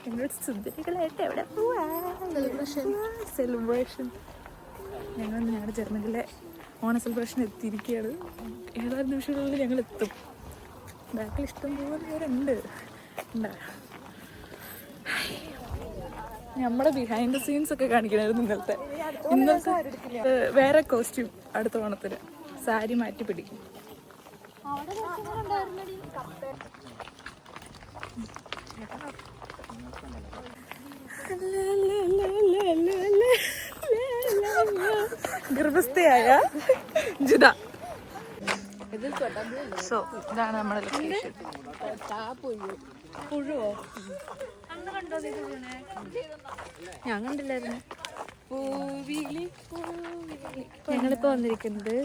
ഞങ്ങൾ സുന്ദരികളായിട്ട് എവിടെ പോവാ? സെലിബ്രേഷൻ. ഞങ്ങളുടെ ജർമ്മനിലെ ഓണ സെലിബ്രേഷൻ എത്തിയിരിക്കുകയാണ്. ഏതാനും നിമിഷങ്ങളിൽ ഞങ്ങൾ എത്തും. ബാക്കിൽ ഇഷ്ടം പോലെ പേരുണ്ട്. നമ്മുടെ ബിഹൈൻഡ് ദ സീൻസ് ഒക്കെ കാണിക്കണമായിരുന്നു ഇന്നത്തെ വേറെ കോസ്റ്റ്യൂം അടുത്ത ഓണത്തിന് സാരി മാറ്റി പിടിക്കും. ഗർഭസ്ഥയായ ജിത. സോ ഇതാണ് നമ്മുടെ ലൊക്കേഷൻ. പുഴുവോ? ഞാൻ കണ്ടില്ലായിരുന്നു. ഞങ്ങളിപ്പോൾ വന്നിരിക്കുന്നത്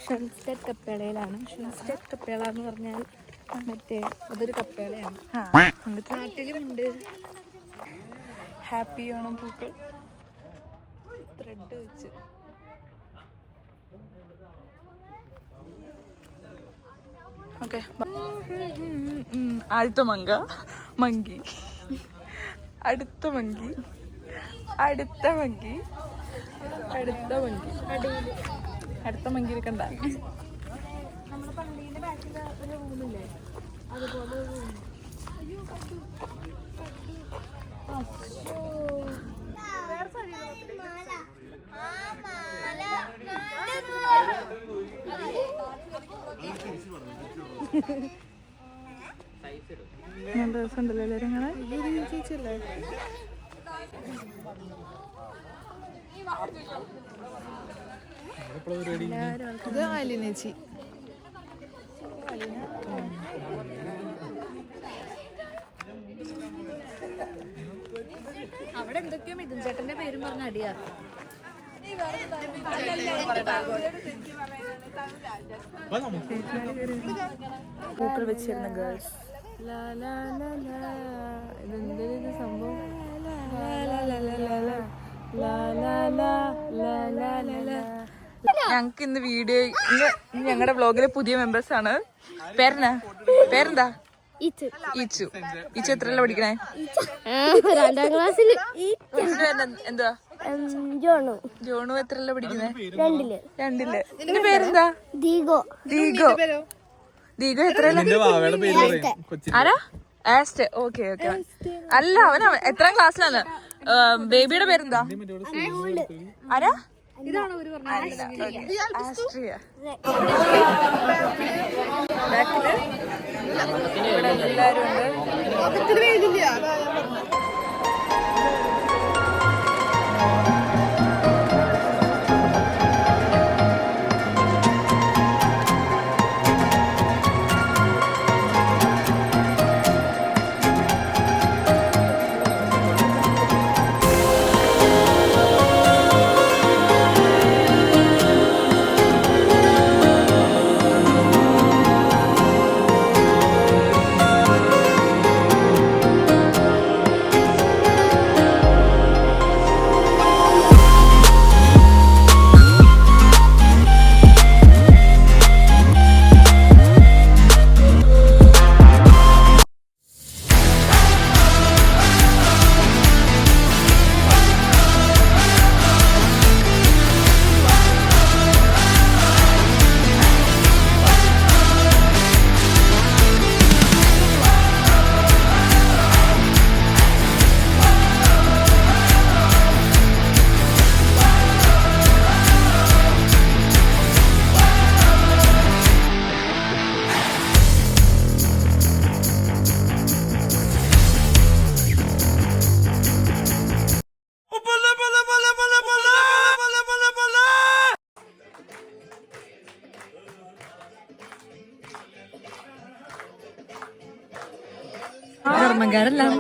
ഷൺസ്റ്റെഡ് കപ്പേളയിലാണ്. ഷൺസ്റ്റെഡ് കപ്പേള എന്ന് പറഞ്ഞാൽ മറ്റേ അതൊരു കപ്പേളയാണ്. നാട്ടിലുമുണ്ട്. ഹാപ്പി ഓണം പൂക്കൾ ത്രെഡ് വെച്ച്. ഓക്കെ, ആദ്യത്തെ മങ്കി, അടുത്ത മങ്കി, അടുത്ത മങ്കിയിൽ കണ്ട നമ്മുടെ പള്ളിയുടെ ബാക്കിൽ ഒരു റൂമില്ലേ, അതുപോലെ നല്ല രസമുണ്ടല്ലോ എല്ലാവരും കാണാൻ. ചേച്ചിയല്ലേ ഇത് ആലിനേച്ചി. അവിടെ എന്തൊക്കെയോ മിഥുൻ ചേട്ടന്റെ പേരും പറഞ്ഞ അടിയാ. പൂക്കൾ വെച്ചിരുന്ന ഗേൾസ്. ഇതെന്തൊരു സംഭവം. ഞങ്ങക്ക് ഇന്ന് വീഡിയോ, ഞങ്ങളുടെ വ്ളോഗിലെ പുതിയ മെമ്പേഴ്സ് ആണ്. പേരെന്താ? ഈച്ചു. എത്രയല്ല പഠിക്കണേ? 2ാം ക്ലാസ്സിൽ. എന്താ? ജോണു. എത്രയല്ല പഠിക്കുന്നേ? 2ല്. നിന്റെ പേരെന്താ? ദീഗോ. എത്രയല്ല? ആരാ? ആസ്റ്റ്. ഓക്കെ. അല്ല, അവൻ എത്രാം ക്ലാസ്സിലാണ്? ബേബിയുടെ പേരെന്താ? ആരാ? ആസ്ട്രിയ. ബാക്കില് ഇവിടെ എല്ലാരും ഉണ്ട്. ധർമ്മക്കാരെല്ലാം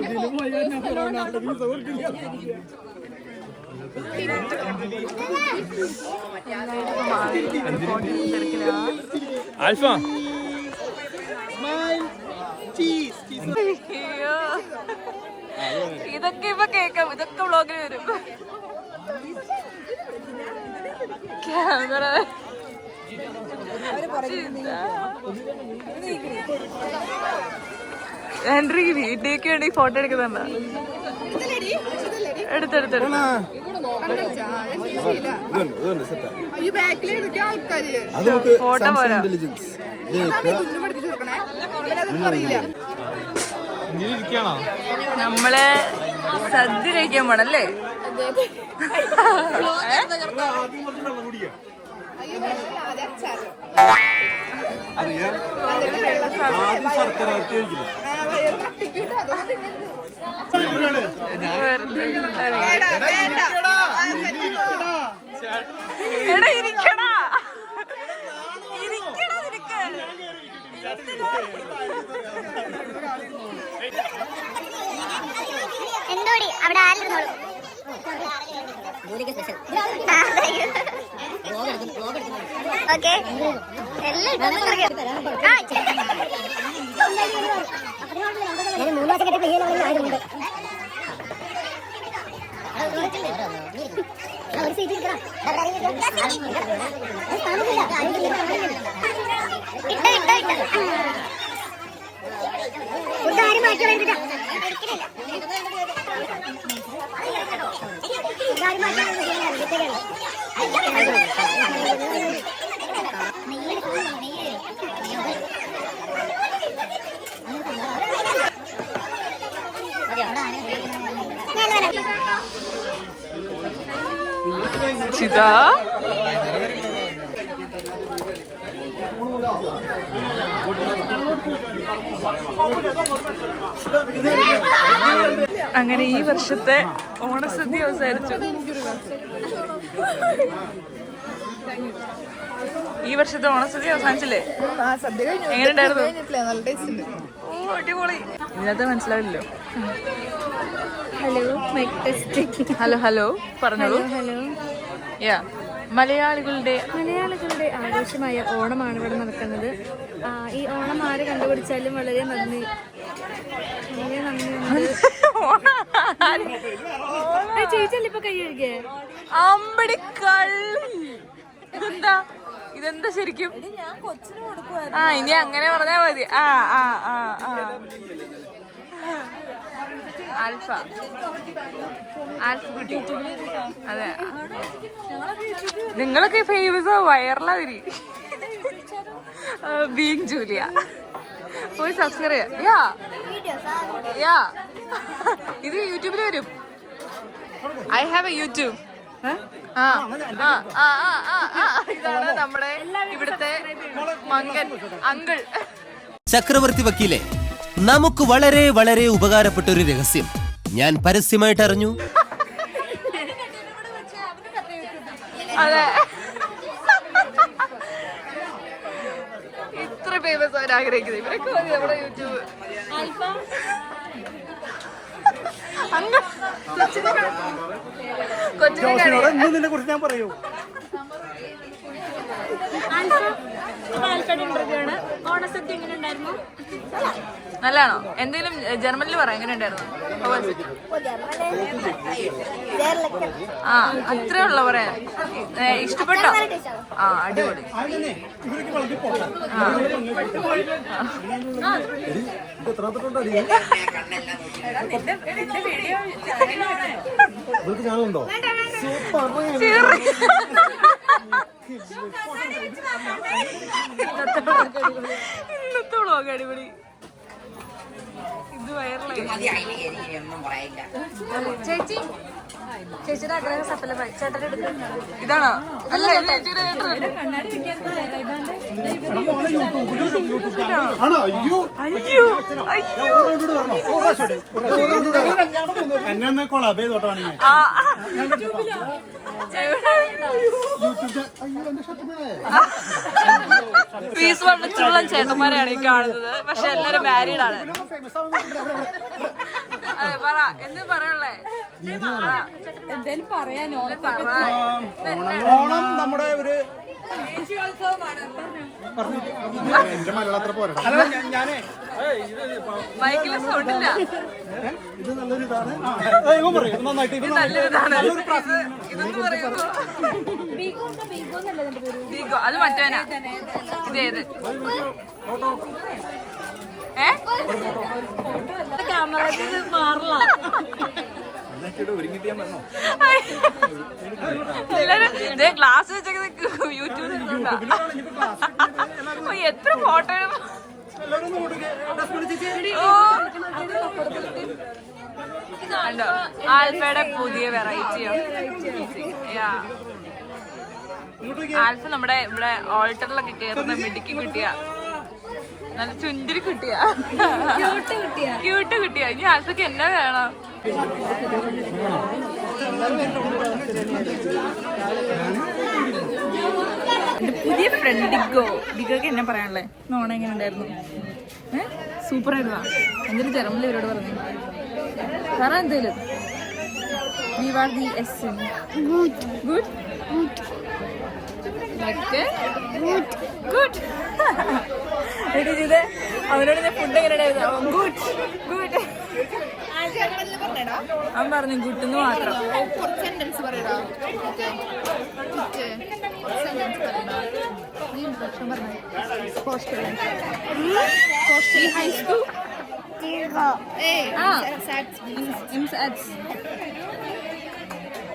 ആൽഫ ഇതൊക്കെ ഇപ്പൊ കേക്കാം. ഇതൊക്കെ വ്ളോഗിൽ വരും. ക്യാമറ ഹെൻറി വീട്ടിലേക്ക് വേണ്ടി ഫോട്ടോ എടുക്കുന്നുണ്ടോ? എടുത്തെടുത്തെടുത്ത് ഫോട്ടോ പോരാ. നമ്മളെ സദ്യ കഴിക്കാൻ പോണല്ലേ? എടാ ഇരിക്കടാ, ഇരിക്കടാ നിനക്ക്. എന്തോടി അവിടെ ആരിരുന്നോളൂ. ഓക്കെ എല്ലാം 3 മാസം കെട്ടി ആയതുകൊണ്ട് ഒരു സീറ്റ് ഇരിക്കണം. ആരും മാറ്റി വരുന്നില്ല. ചിതാ അങ്ങനെ ഈ വർഷത്തെ ഓണസദ്യ അവസാനിച്ചു. ഈ വർഷത്തെ ഓണസദ്യ അവസാനിച്ചില്ലേ? എങ്ങനെയുണ്ടായിരുന്നു? ഓ അടിപൊളി. ഇതിനകത്ത് മനസ്സിലാവില്ലല്ലോ. ഹലോ ഹലോ ഹലോ പറഞ്ഞോളൂ. ഹലോ. യാ മലയാളികളുടെ ആഘോഷമായ ഓണമാണ് ഇവിടെ നടക്കുന്നത്. ഈ ഓണം ആര് കണ്ടുപിടിച്ചാലും വളരെ നന്ദി. ചേച്ചിയല്ലേ ഇപ്പൊ കൈ കഴുകിയേ? ഇതെന്താ ശരിക്കും? ഇനി അങ്ങനെ പറഞ്ഞാ മതി. ആൽഫ കുട്ടി. അതെ, നിങ്ങളൊക്കെ ഫേമസ് വൈറലാതിരി. ബീങ് ജൂലിയ പോയി സബ്സ്ക്രൈബ് യാ. ഇത് യൂട്യൂബിൽ വരും. I have A YouTube. ഇതാണ് നമ്മുടെ ഇവിടുത്തെ മങ്കൻ അങ്കിൾ. ചക്രവർത്തി വക്കീലെ, നമുക്ക് വളരെ വളരെ ഉപകാരപ്പെട്ട ഒരു രഹസ്യം ഞാൻ പരസ്യമായിട്ട് അറിഞ്ഞു. അതെ, ഇത്ര ഫേമസ് ആവാൻ ആഗ്രഹിക്കുന്നത് ഇവരൊക്കെ മതി നമ്മുടെ യൂട്യൂബ്. കൊച്ചിനെ കുറിച്ച് ഞാൻ പറയൂ. നല്ലാണോ? എന്തെങ്കിലും ജർമ്മനിൽ പറ, എങ്ങനെ ഉണ്ടായിരുന്നു? അത്രേ ഉള്ള പറയാൻ. ഇഷ്ടപ്പെട്ടോ? അടിപൊളി. ഇന്നത്തെ വ്ളോഗ് അടിപൊളി. ഇത് വൈറലായി. ചേച്ചി, ചേച്ചിയുടെ ആഗ്രഹം സഫലമായി. ചേട്ടൻ്റെ അടുത്ത് ഇതാണോ? അല്ല, ഫീസ് വന്നിട്ടുള്ള ചേട്ടന്മാരെയാണ് ഈ കാണുന്നത്. പക്ഷെ എല്ലാരും മാരീഡ് ആണ്. അതെ, പറ, എന്ത് പറയാനുള്ളേ? എന്തേലും പറയാനോ? ഓണം നമ്മുടെ ഒരു ബൈക്കിലെ സൗണ്ടില്ല. ഇത് നല്ലൊരു ഇതാണ്. നന്നായിട്ട് ഇതെന്ന് പറയുമ്പോ അത് മറ്റവനാ. ഇതേത് ക്യാമറ മാറില്ല. എല്ലാരും ഗ്ലാസ് വെച്ചൊക്കെ യൂട്യൂബിൽ എത്ര ഫോട്ടോ ആൽഫയുടെ പുതിയ വെറൈറ്റിയോ. ആൽഫ നമ്മുടെ ഇവിടെ ഓൾട്ടറിലൊക്കെ കേറുന്ന മിടുക്കി കുട്ടിയാ, നല്ല ചുഞ്ചിരി കുട്ടിയാ, ക്യൂട്ട് കുട്ടിയാ. ഇനി ആൽഫക്ക് എന്നാ വേണം? എന്റെ പുതിയ ഫ്രണ്ട് ഡിഗോക്ക് എന്നാ പറയാനുള്ളേ? നോണ എങ്ങനെ ഉണ്ടായിരുന്നു? സൂപ്പർ ആയിരുന്നാ? എന്തൊരു ജർമ്മനിൽ ഇവരോട് പറഞ്ഞു പറ എന്തേലും. ഗുഡ് ഗുഡ് എടി ചെയ്തേ അവനോട് ഞാൻ ഫുഡ് എങ്ങനെയായിരുന്നു? ഗുഡ് ഗുഡ് അവൻ പറഞ്ഞു ഗുഡെന്ന് മാത്രം.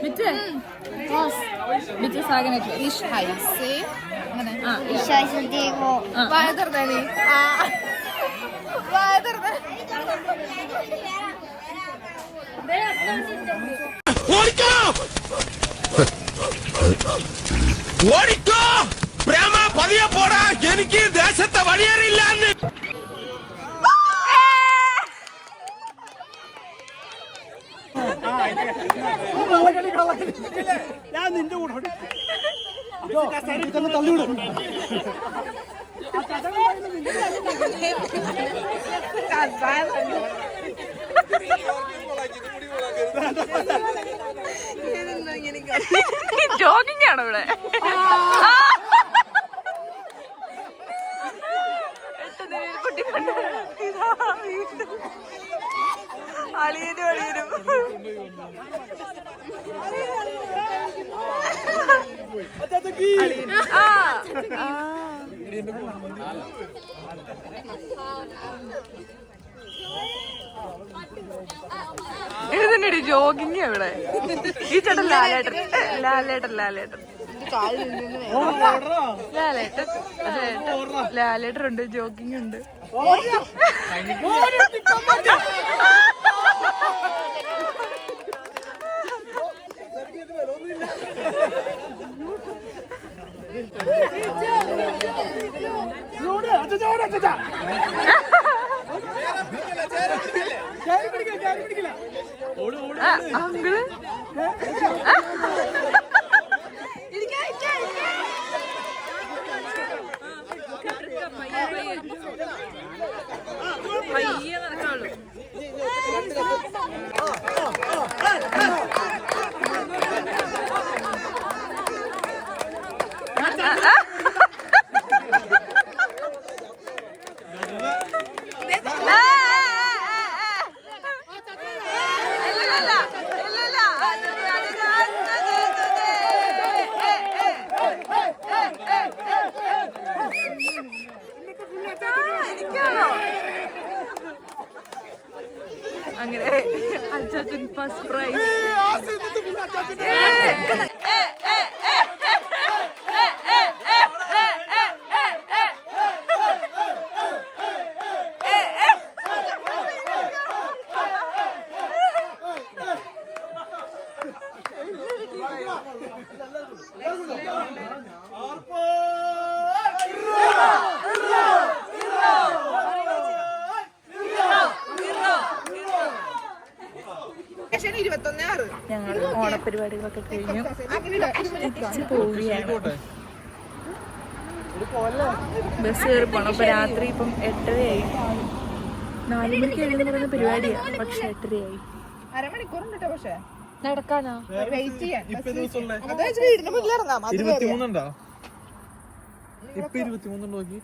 Bitte? Was? Bitte sagen etwas. Ich heiße Ich heiße Diego. weiter Danny. Weiter ഓടിക്കോ പ്രേമ പതിയെ പോടാ, എനിക്ക് ദേശത്തെ വഴിയേറിയില്ല. ഞാൻ നിന്റെ കൂടെ തള്ളിവിടും. ജോഗിങ് ആണോ ഇവിടെ? അളിയനും അളിയനും ഇത് തന്നെടി ജോഗിങ് ഇവിടെ. ഈ ചേട്ടൻ ലാലേട്ടൻ ലാലേട്ടൻ ലാലേട്ടൻ ലാലേട്ടൻ ലാലേട്ടൻ ഉണ്ട്, ജോഗിങ് ഉണ്ട്. അങ്കിള് പയ്യെ നടക്കാവുള്ളൂ. അങ്ങനെ അച്ഛൻ ഫസ്റ്റ് പ്രൈസ്. ഞങ്ങൾ ഓണപരിപാടികളൊക്കെ കഴിഞ്ഞു തിരിച്ചു പോവുകയാണ്. ബസ് കയറി പോണം. അപ്പൊ രാത്രി ഇപ്പം 8:30ആയി. 4 മണിക്ക് എഴുതി പറയുന്ന പരിപാടിയാണ്, പക്ഷെ 8:30ആയി. അരമണിക്കൂറുണ്ട് കേട്ടോ. പക്ഷെ നടക്കാനോ? വെയിറ്റ് ചെയ്യാൻ. ഇപ്പൊ ദിവസമുള്ള വീടിന് മുന്നിലിറങ്ങാം. 23 ഉണ്ടോ? ഇപ്പൊ 23 നോക്കി